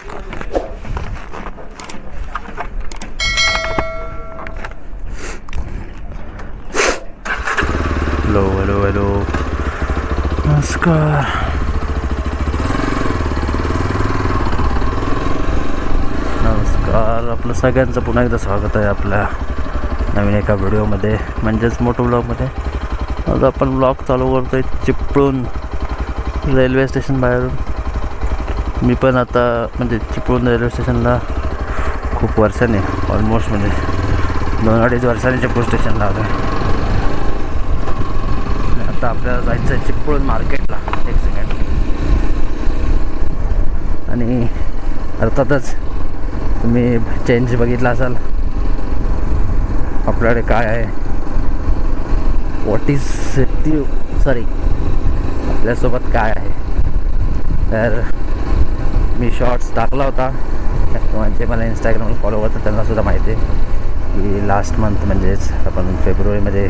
Hello hello hello, नमस्कार. नमस्कार, आपलं सगळ्यांचं पुन्हा एकदा स्वागत आहे आपल्या नवीन एका व्हिडिओमध्ये, म्हणजेच मोठो ब्लॉगमध्ये. आज आपण ब्लॉग चालू करतो आहे चिपळूण रेल्वे स्टेशन बाहेरून. मी पण आता म्हणजे चिपळूण रेल्वे स्टेशनला खूप वर्षांनी, ऑलमोस्ट म्हणजे 2-2.5 वर्षांनी चिपळूण स्टेशनला आलो आहे. आता आपल्याला जायचं आहे चिपळूण मार्केटला. एक सेकंड. आणि अर्थातच तुम्ही चेंज बघितला असाल आपल्याकडे काय आहे, व्हॉट इज सेफ्टी, सॉरी आपल्यासोबत काय आहे. तर मी शॉर्ट्स टाकला होता, म्हणजे मला इंस्टाग्रामला फॉलो करतात त्यांनासुद्धा माहिती आहे की लास्ट मंथ म्हणजेच आपण फेब्रुवारीमध्ये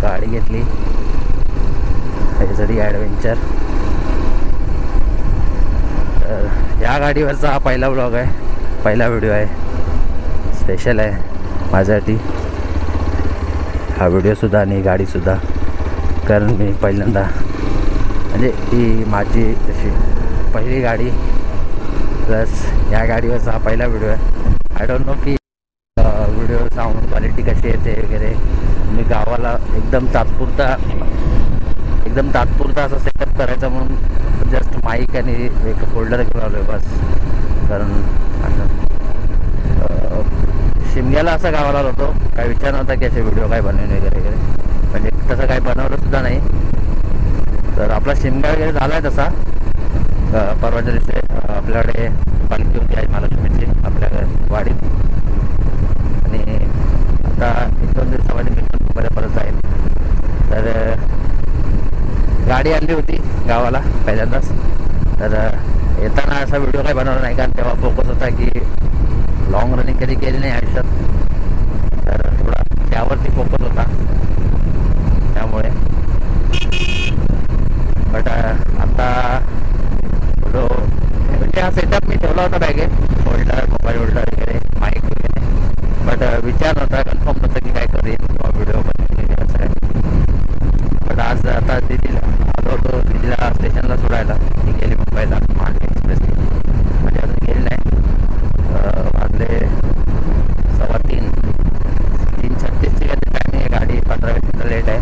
गाडी घेतली, जरी ॲडव्हेंचर. तर या गाडीवरचा हा पहिला ब्लॉग आहे, पहिला व्हिडिओ आहे, स्पेशल आहे माझ्यासाठी हा व्हिडिओसुद्धा आणि गाडीसुद्धा. कारण मी पहिल्यांदा म्हणजे ही माझी अशी पहिली गाडी, प्लस या गाडीवरचा हा पहिला व्हिडिओ आहे. आय डोंट नो की व्हिडिओ साऊंड क्वालिटी कशी येते वगैरे. मी गावाला एकदम तात्पुरता असा सेटअप करायचा म्हणून जस्ट माईक आणि एक फोल्डर घेऊन आलो आहे बस. कारण शिमग्याला असा गावाला होतो, काय विचार नव्हता की असे व्हिडिओ काय बनवून वगैरे वगैरे, म्हणजे तसं काही बनवलंसुद्धा नाही. तर आपला शिमगा वगैरे झाला आहे तसा. परवाच्या दिवशी आपल्याकडे पालखी होती आहे महालक्ष्मीची आपल्या वाडीत, आणि आता 1-2 दिवसामध्ये मी मुंबईला परत जाईल. तर गाडी आणली होती गावाला पहिल्यांदाच. तर येताना असा व्हिडिओ काही बनवला नाही, कारण तेव्हा फोकस होता की लॉंग रनिंग कधी केली नाही आयुष्यात, तर थोडा त्यावरती फोकस होता त्यामुळे. बट आता थोडं म्हणजे हा सेटअप मी ठेवला होता बॅगेत, होल्डर, मोबाईल होल्डर वगैरे, माईक वगैरे. बट विचार नव्हता, कन्फर्म नव्हतं की काय करेल किंवा व्हिडिओ बनवेल असं आहे. बट आज आता दिदीला आलो होतो, दिदीला स्टेशनला सोडायला. ती गेली मुंबईला मांडवी एक्सप्रेसने, म्हणजे अजून गेली नाही. वाजले 3:36ची कधी टायमिंग आहे. गाडी 15 मिनिटं लेट आहे.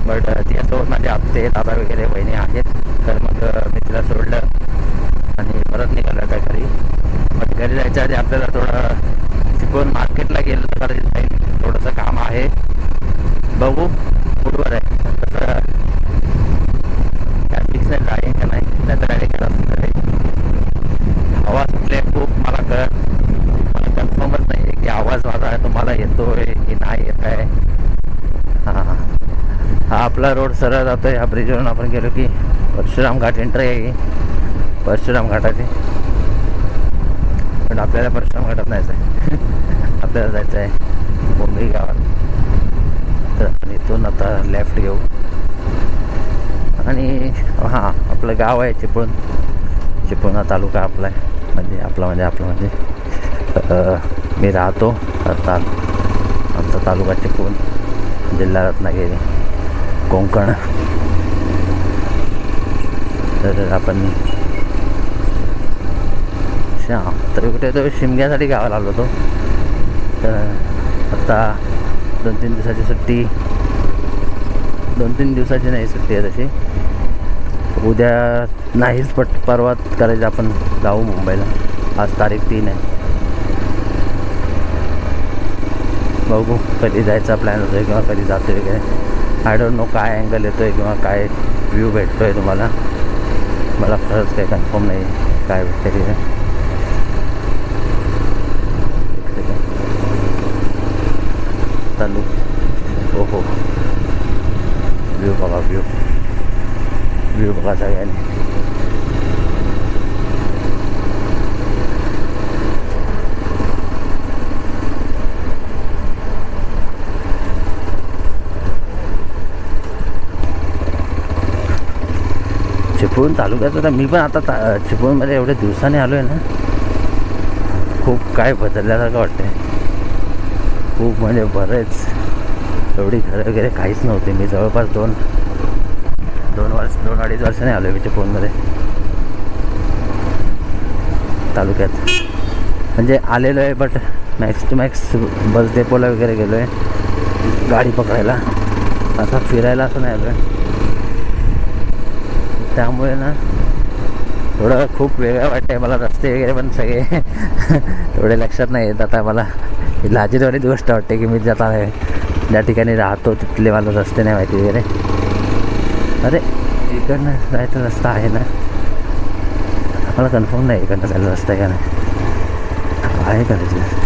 बट तिच्यासोबत माझे आत्ते दादा वगैरे वहिनी आहेत. तर मग मी तिला सोडलं आणि परत निघालं त्या घरी. मग घरी जायच्या आधी आपल्याला थोडं चिपळूण मार्केटला गेलं तर करायचं जाईल, थोडंसं काम आहे, बघू कुठवर आहे. तसं काय फिक्स नाही, जाईन का नाही, नाही तर डायरेक्ट घरात हवा सुटले खूप. मला कन्फर्मच नाही आहे की आवाज माझा तुम्हाला येतोय की नाही येत आहे. हां, हा आपला रोड सरळ जातो आहे. ह्या ब्रिजवरून आपण गेलो की परशुराम घाट एंट्री आहे, परशुराम घाटाची. पण आपल्याला परशुराम घाटात जायचं आहे आपल्याला जायचं आहे बोंबई गावात. तर आपण इथून आता लेफ्ट घेऊ आणि हां आपलं गाव आहे चिपळूण. चिपळूण हा तालुका आपला आहे, म्हणजे आपला म्हणजे मी राहतो अर्थात आमचा तालुका चिपळूण, जिल्हा रत्नागिरी, कोकण. तर आपण तरी कुठे तो शिमग्यासाठी गावाला आलो होतो. तर आता 2-3 दिवसाची सुट्टी, 2-3 दिवसाची नाही सुट्टी आहे तशी. उद्या नाहीच, बट परवा करायचं आपण जाऊ मुंबईला. आज तारीख 3 आहे. बघू कधी जायचा प्लॅन होतो आहे किंवा कधी जातो आहे वगैरे. आय डोंट नो काय अँगल येतो आहे किंवा काय व्ह्यू भेटतो आहे तुम्हाला. मला खरंच काही कन्फर्म नाही काय भेटते तिथे. चालू हो व्ह्यू बघा, व्ह्यू बघा सगळ्यांनी. चिपळूण तालुक्यात आता मी पण आता चिपळूणमध्ये एवढ्या दिवसाने आलो आहे ना, खूप काय बदलल्यासारखं वाटतंय. खूप म्हणजे बरेच, एवढी घरं वगैरे काहीच नव्हते. मी जवळपास दोन अडीच वर्षाने आलो आहे मी चिपळूणमध्ये तालुक्यात. म्हणजे आलेलो आहे, बट मॅक्स टू मॅक्स बस डेपोला वगैरे गेलो आहे गाडी पकडायला. असा फिरायला असं नाही आलो आहे. त्यामुळे ना थोडं खूप वेगळं वाटतं मला. रस्ते वगैरे पण सगळे थोडे लक्षात नाही येत आता. मला लाजिरवाणी गोष्ट वाटते की मी जाता आहे ज्या ठिकाणी राहतो तिथले मला रस्ते नाही माहिती वगैरे. अरे इकडनं जायचा रस्ता आहे ना, मला कन्फर्म नाही इकडनं जायला रस्ता आहे का नाही. आहे का त्याची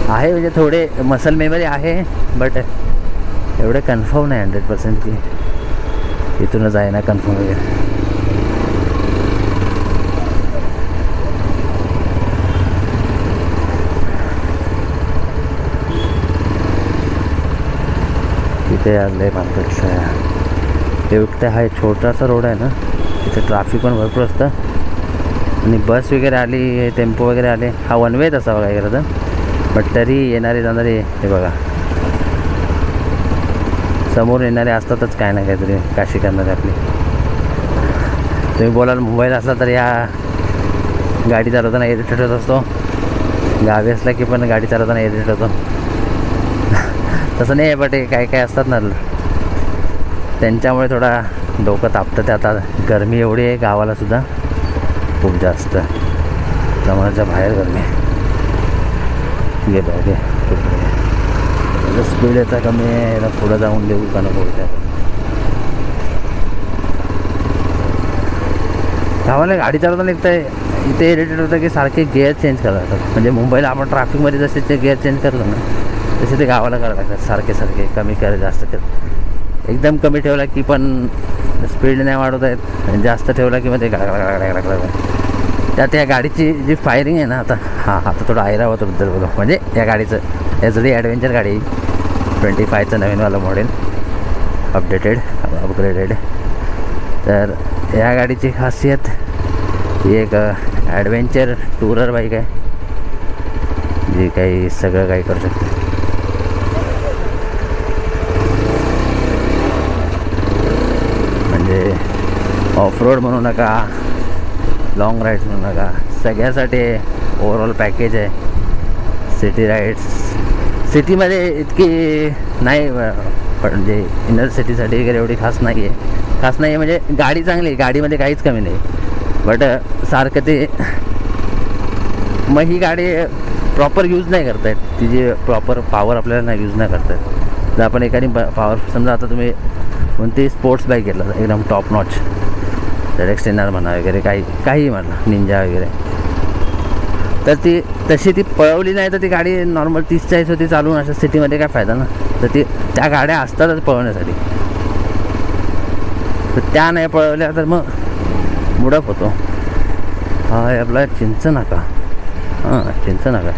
आहे म्हणजे थोडे मसल मेमरी आहे, बट एवढं कन्फर्म नाही 100% की इथूनच आहे ना कन्फर्म वगैरे. तिथे आलं मार्केटला ते विकते. हा छोटासा रोड आहे ना, तिथे ट्रॅफिक पण भरपूर असतं. आणि बस वगैरे आली, टेम्पो वगैरे आले. हा वन वे तसा बघा गेलं तर, बट तरी येणारे जाणारे हे बघा समोर येणारे असतातच काय ना काहीतरी काशी करणारे आपली. तुम्ही बोलाल मुंबईला असला तर या गाडी चालवताना इरिटेट होत असतो, गावी असला की पण गाडी चालवताना इरिटेट होतो. तसं नाही आहे, बट हे काय काय असतात ना त्यांच्यामुळे थोडा डोकं तापतं. ते आता गरमी एवढी आहे गावालासुद्धा खूप जास्त प्रमाणाच्या बाहेर गरमी गेलो आहे. स्पीड याचा कमी आहे, याला पुढं जाऊन देऊ का नको. गावाला गाडी चालवताना इथे इरिटेट होतं की सारखे गिअर चेंज करायला. म्हणजे मुंबईला आपण ट्रॅफिकमध्ये जसे ते गिअर चेंज करतो ना, तसे ते गावाला करायला लागतात. सारखे कमी कर जास्त कर. एकदम कमी ठेवला की पण स्पीड नाही वाढवत आहेत, आणि जास्त ठेवला की मग ते त्यात या गाडीची जी फायरिंग आहे ना, आता थोडं ऐरावतबद्दल बोलू. म्हणजे या गाडीचं एचडी ॲडव्हेंचर गाडी 25चं नवीनवालं मॉडेल अपग्रेडेड. तर या गाडीची खासियत ही एक ॲडव्हेंचर टूरर बाईक आहे, जी काही सगळं काही करू शकते. म्हणजे ऑफ रोड म्हणू नका, लॉंग राईड्स म्हणू नका, सगळ्यासाठी ओव्हरऑल पॅकेज आहे. सिटी राईड्स सिटीमध्ये इतकी नाही, म्हणजे इनर सिटीसाठी वगैरे एवढी खास नाही आहे. म्हणजे गाडी चांगली आहे, गाडीमध्ये काहीच कमी नाही, बट सारखं ते मग ही गाडी प्रॉपर यूज नाही करता येत. तिची प्रॉपर पॉवर आपल्याला नाही यूज नाही करता येत. जर आपण एखादी पॉवर, समजा आता तुम्ही कोणती स्पोर्ट्स बाईक घेतला एकदम टॉप नॉच, ZX-10R म्हणा वगैरे, काही म्हणा, निंजा वगैरे, तर ती पळवली नाही तर ती गाडी नॉर्मल 30-40 होती चालून अशा सिटीमध्ये काय फायदा ना. तर त्या गाड्या असतातच पळवण्यासाठी, तर त्या नाही पळवल्या तर मग मुडप होतो. हा आहे आपला चिंचनाका. चिंचनाका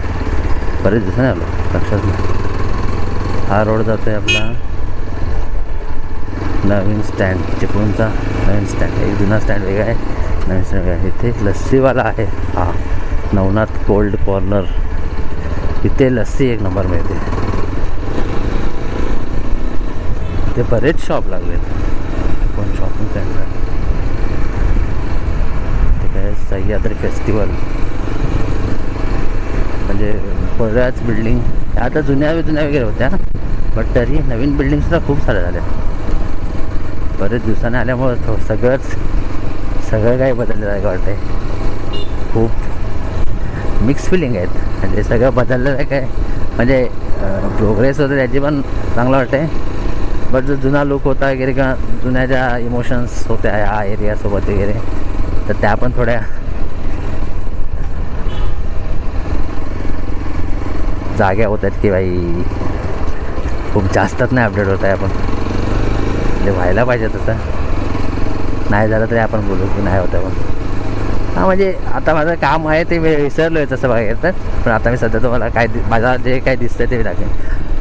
बरेच दिवसाने आलो, लक्षात नाही. हा रोड जातो आहे आपला नवीन स्टँड, चिपळूणचा नवीन स्टँड. एक जुना स्टँड वेगळा आहे, नवीन स्टँड वेगळा आहे. इथे लस्सीवाला आहे हा, नवनाथ कोल्ड कॉर्नर. इथे लस्सी एक नंबर मिळते. इथे बरेच शॉप लागलेत, पण शॉपिंग सेंटर. ते काय सह्याद्री फेस्टिवल, म्हणजे बऱ्याच बिल्डिंग आता जुन्या वगैरे होत्या, बट तरी नवीन बिल्डिंगसुद्धा खूप साऱ्या झाल्या. बरेच दिवसाने आल्यामुळं सगळं काही बदललेलं आहे वाटतं आहे. खूप मिक्स फिलिंग आहेत, म्हणजे सगळं बदललेलं आहे काय. म्हणजे प्रोग्रेस होतं त्याची पण चांगलं वाटतं आहे, बट जो जुना लुक होता वगैरे किंवा जुन्या ज्या इमोशन्स होत्या या एरियासोबत वगैरे, तर त्या पण थोड्या जाग्या होत आहेत की बाई खूप जास्तच नाही अपडेट होत आहे. आपण ते व्हायला पाहिजे तसं, नाही झालं तरी आपण बोलू की नाही होतं. पण म्हणजे आता माझं काम आहे ते विसरलो आहे तसं बघायला तर, पण आता मी सध्या तुम्हाला माझा जे काय दिसतं ते दाखवेन.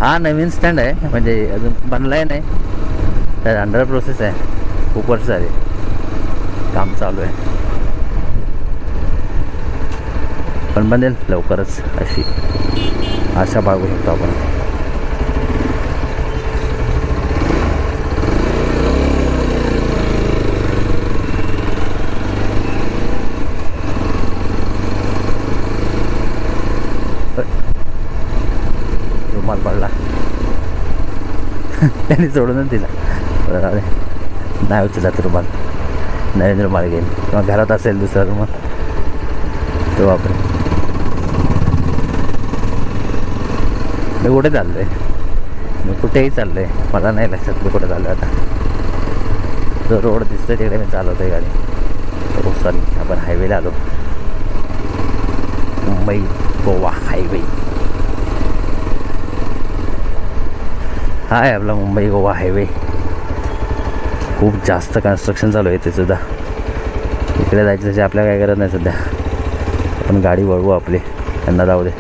हा नवीन स्टँड आहे, म्हणजे अजून बनला आहे नाही, तर अंडर प्रोसेस आहे, खूप वर्ष झाली काम चालू आहे, पण बनेल लवकरच अशी आशा बाळगू शकतो आपण. रुमाल पडला त्यांनी सोडूनच दिला. नाही उचलत रुमाल, नवीन रुमाल घेईन किंवा घरात असेल दुसरा रुमाल तो वापरेल. मी कुठे चाललो आहे, मी कुठेही चाललो आहे, मला नाही लक्षात मी कुठे चाललो आहे. आता जो रोड दिसतोय तिकडे मी चालवतो आहे गाडी. हो सॉरी, आपण हायवेला आलो, मुंबई गोवा हायवे. हा आहे आपला मुंबई गोवा हायवे. खूप जास्त कन्स्ट्रक्शन चालू आहे इथे सुद्धा. इकडे जायचं त्याची आपल्याला काय गरज नाही सध्या, आपण गाडी वळवू आपली, त्यांना जाऊ दे.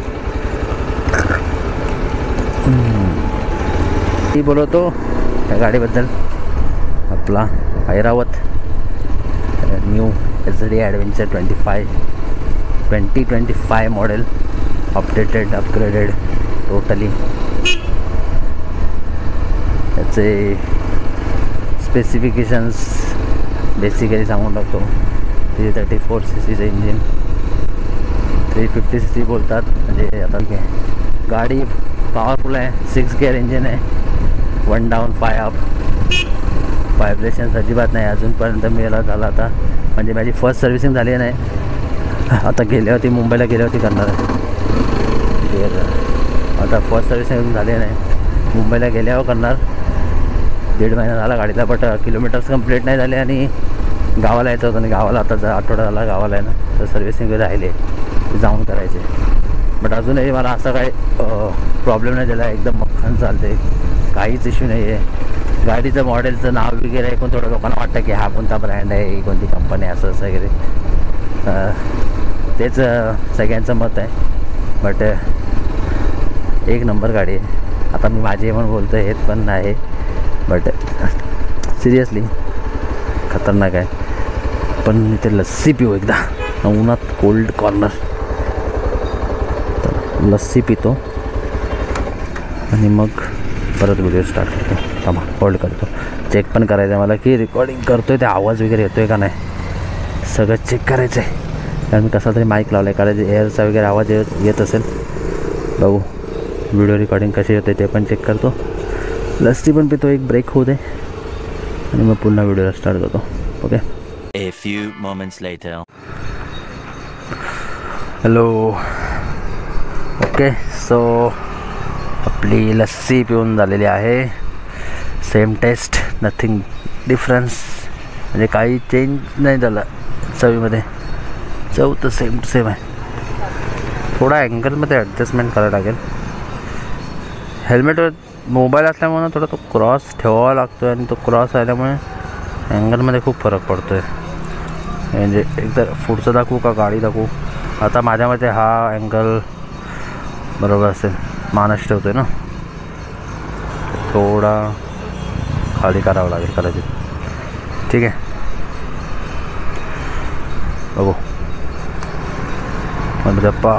मी बोलवतो त्या गाडीबद्दल, आपला Airavat new HD adventure 2025 model, updated upgraded totally. त्याचे स्पेसिफिकेशन्स बेसिकली सांगून टाकतो. 334 cc इंजिन, 350 cc बोलतात, म्हणजे आता ठीक आहे. गाडी पॉवरफुल आहे, 6 गिअर इंजिन आहे, 1 डाऊन 5 अप. व्हायब्रेशन्स अजिबात नाही अजूनपर्यंत मिळाला झाला. आता म्हणजे माझी फर्स्ट सर्व्हिसिंग झाली नाही, आता गेल्यावरती मुंबईला गेल्यावरती करणार आहे. आता फर्स्ट सर्व्हिसिंग झाली नाही, मुंबईला गेल्यावर करणार. 1.5 महिना झाला गाडीला, बट किलोमीटर्स कंप्लीट नाही झाले आणि गावाला यायचं होतं. आणि गावाला आता आठवडा झाला गावाला आहे ना, तर सर्व्हिसिंग राहिले जाऊन करायचे. बट अजूनही मला असा काही प्रॉब्लेम नाही दिला, एकदम मक्खन चालते, काहीच इश्यू नाही आहे. गाडीचं मॉडेलचं नाव वगैरे ऐकून थोडं लोकांना वाटतं की हा कोणता ब्रँड आहे, कोणती कंपनी आहे, असं वगैरे. तेच सगळ्यांचं मत आहे, बट एक नंबर गाडी आहे. आता मी माझे म्हणून बोलतो हे पण आहे, बट सिरियसली खतरनाक आहे. पण इथे लस्सी पिऊ एकदा उन्हात, कोल्ड कॉर्नर. तर लस्सी पितो आणि मग परत व्हिडिओ स्टार्ट करतो. थांबा, होल्ड करतो. चेक पण करायचं आहे मला की रेकॉर्डिंग करतो आहे ते आवाज वगैरे येतो आहे का नाही, सगळं चेक करायचं आहे. कारण मी कसा तरी माईक लावला आहे, कारण एअरचा वगैरे आवाज येत असेल. बघू व्हिडिओ रेकॉर्डिंग कशी होते ते पण चेक करतो. लस्सी पण पितो, एक ब्रेक होऊ दे आणि मग पुन्हा व्हिडिओला स्टार्ट करतो. Okay. A few moments later. Hello. Okay, so आपली लस्सी पिऊन झालेली आहे. सेम टेस्ट, नथिंग डिफरन्स, म्हणजे काही चेंज नाही झालं चवीमध्ये. चव तर सेम आहे. थोडा अँगलमध्ये ॲडजस्टमेंट करायला लागेल. हेल्मेटवर मोबाईल असल्यामुळे थोडा तो क्रॉस ठेवावा लागतो आहे आणि तो क्रॉस आल्यामुळे अँगलमध्ये खूप फरक पडतो आहे. म्हणजे एकतर पुढचं दाखवू का गाडी दाखवू. आता माझ्यामध्ये हा अँगल बरोबर असेल, मानस ठेवतो आहे ना, थोडा खाली करावं लागेल कदाचित. ठीक आहे, बघू. गप्पा.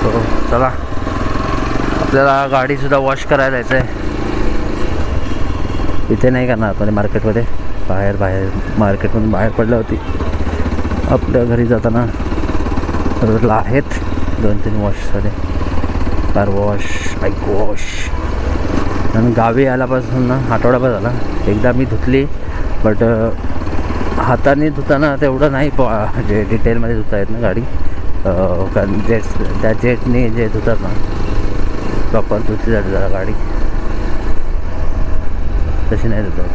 सो चला, आपल्याला गाडीसुद्धा वॉश करायला जायचं आहे. इथे नाही करणार आपण, मार्केटमध्ये बाहेर मार्केटमधून बाहेर पडली होती. आपल्या घरी जाताना रोडला आहेत 2-3 वॉशसाठी, कार वॉश, बाईक वॉश. आणि गावी आल्यापासून ना आठवडाभर झाला. एकदा मी धुतली, बट हाताने धुताना तेवढं नाही जे डिटेलमध्ये धुता येत ना गाडी. कारण त्या जेटने जे धुतात ना प्रॉपर धुतली जाते जरा गाडी, तशी नाही धुतात,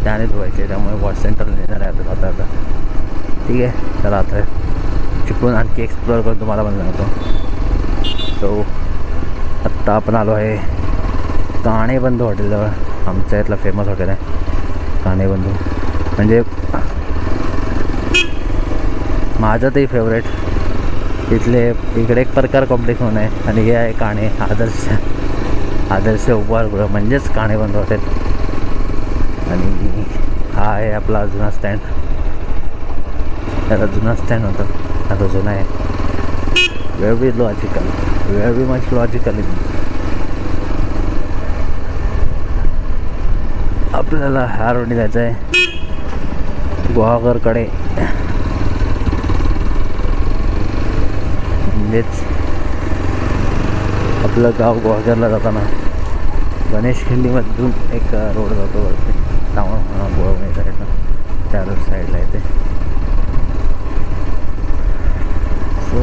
त्याने धुवायचे. त्यामुळे वॉश सेंटरला नेणार आहे आता. ठीक आहे, चला आता चिपळूण आणखी एक्सप्लोअर करून तुम्हाला पण सांगतो. सो आत्ता आपण आलो आहे काणेबंधू हॉटेलजवळ. आमच्या इथला फेमस हॉटेल आहे काणेबंधू. म्हणजे माझं ते फेवरेट. इकडे एक प्रकार कॉम्प्लेक्स म्हणून आहे आणि हे आहे काणे आदर्श उपहारगृह म्हणजेच काणे बंद हॉटेल. आणि हा आहे आपला जुना स्टँड. त्याला जुना स्टँड होतं, आता जुना आहे. Very logical, very much logical. आपल्याला ह्या रोडने जायचं आहे गुहागरकडे. म्हणजेच आपलं गाव गुहागरला जाताना गणेश खिंडीमधून एक रोड जातो वरती गुहागरी साईडला, त्या रोड साईडला येते. सो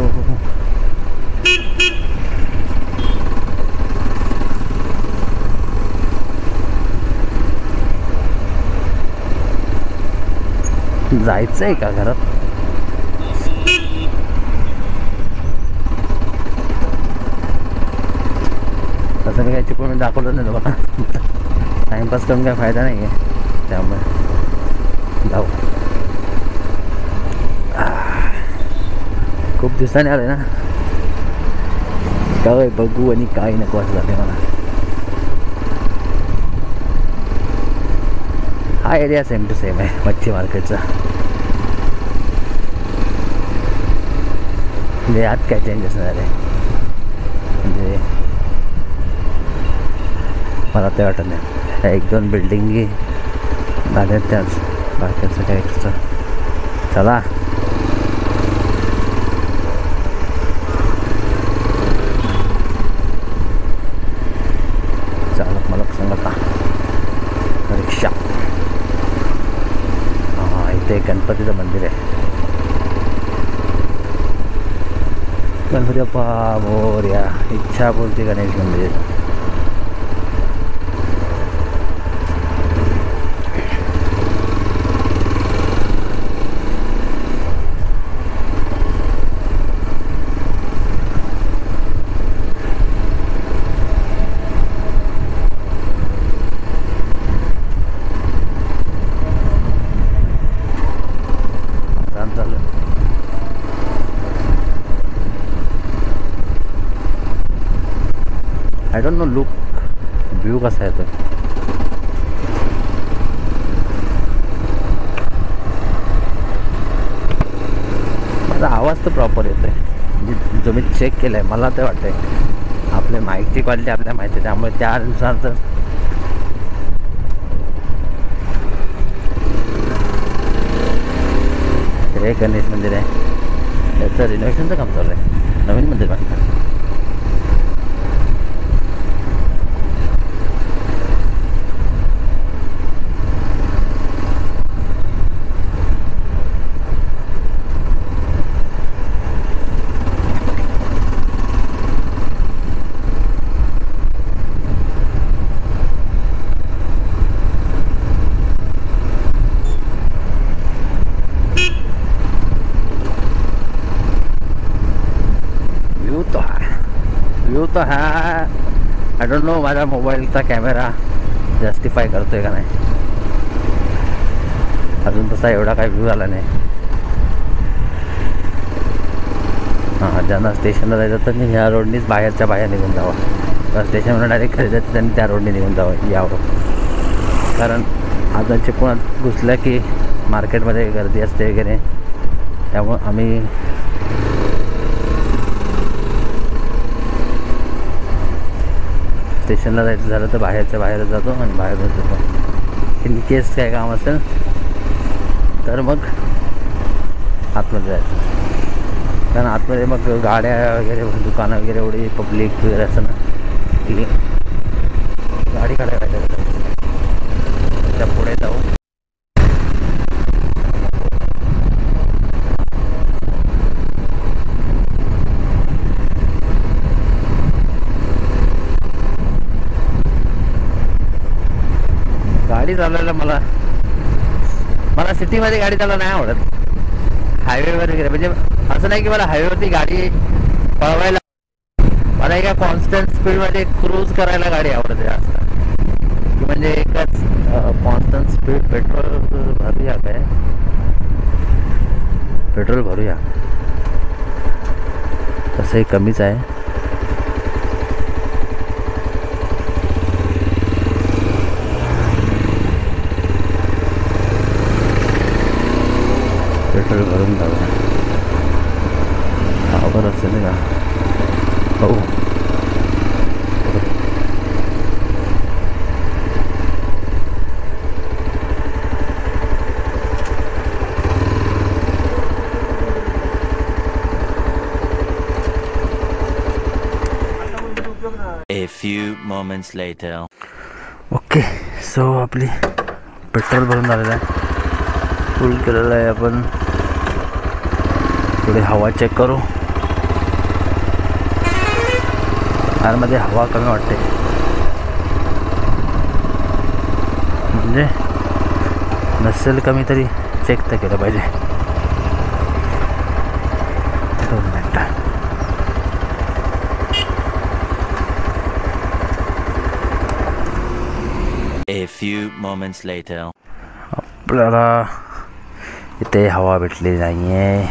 जायचं आहे का घरात? तसं मी काही चिपळूण दाखवलं नाही तुम्हाला. टाईमपास करून काही फायदा नाही आहे, त्यामुळे जाऊ. खूप दिवसांनी आले ना, काय बघू आणि काही नको असं झाले मला. हा एरिया सेम टू सेम आहे मच्छी मार्केटचा. म्हणजे यात काय चेंजेस नाही झाले, म्हणजे मला ते वाटत नाही. त्या 1-2 बिल्डिंगी झाल्यात त्याच, बाकीचं काय एक्स्ट्रा. चला चालक मला सांगा का रिक्षा. हां, इथे गणपतीचं मंदिर आहे. गणपती बाप्पा मोरया. इच्छा बोलते गणेश मंदिर. I don't know look view कसा येतो. माझा आवाज तर प्रॉपर येतो आहे, जो मी चेक केलं आहे. मला ते वाटतं आहे आपल्या माईकची क्वालिटी आपल्याला माहिती आहे, त्यामुळे त्यानुसार तर हे गणेश मंदिर आहे, त्याचं रिनोव्हेशनचं काम चालू आहे. नवीन मंदिर बांधतात. व्ह्यू तो हा आय डोंट नो माझा मोबाईलचा कॅमेरा जस्टिफाय करतोय का नाही. अजून तसा एवढा काही व्ह्यू आला नाही. हां, ज्यांना स्टेशनला जायचं तर मी ह्या रोडनीच बाहेरच्या बाहेर निघून जावं. स्टेशनवर डायरेक्ट घरी जायचं त्यांनी त्या रोडने निघून यावं. कारण आता चिपळूणात घुसलं की मार्केटमध्ये गर्दी असते वगैरे, त्यामुळं आम्ही स्टेशनला जायचं झालं तर बाहेरच्या बाहेरच जातो आणि बाहेरच जातो. इन केस काय काम असेल तर मग आतमध्ये जायचं. कारण आतमध्ये मग गाड्या वगैरे दुकानं वगैरे एवढी पब्लिक वगैरे असं ना की गाडी काढायला त्या पुढे जाऊ. गाडी चालवायला मला सिटीमध्ये गाडी चालवायला नाही आवडत. हायवेवर वगैरे म्हणजे असं नाही की मला हायवेवरती गाडी पळवायला, मला एका कॉन्स्टंट स्पीडमध्ये क्रूज करायला गाडी आवडते जास्त. की म्हणजे एकच कॉन्स्टंट स्पीड. पेट्रोल भरूया काय पेट्रोल भरूया. तसंही कमीच आहे. पेट्रोल भरून जाऊया. बरं असेल का हो. A few moments later. Okay. So आपली पेट्रोल भरून झालेलं आहे. फुल केलेलं आहे आपण. थोडी हवा चेक करू. कारमध्ये हवा कमी वाटते, म्हणजे नसेल कमी तरी चेक तर केलं पाहिजे. 2 मिनटं. A few moments later. आपल्याला इथे हवा भेटली नाही आहे.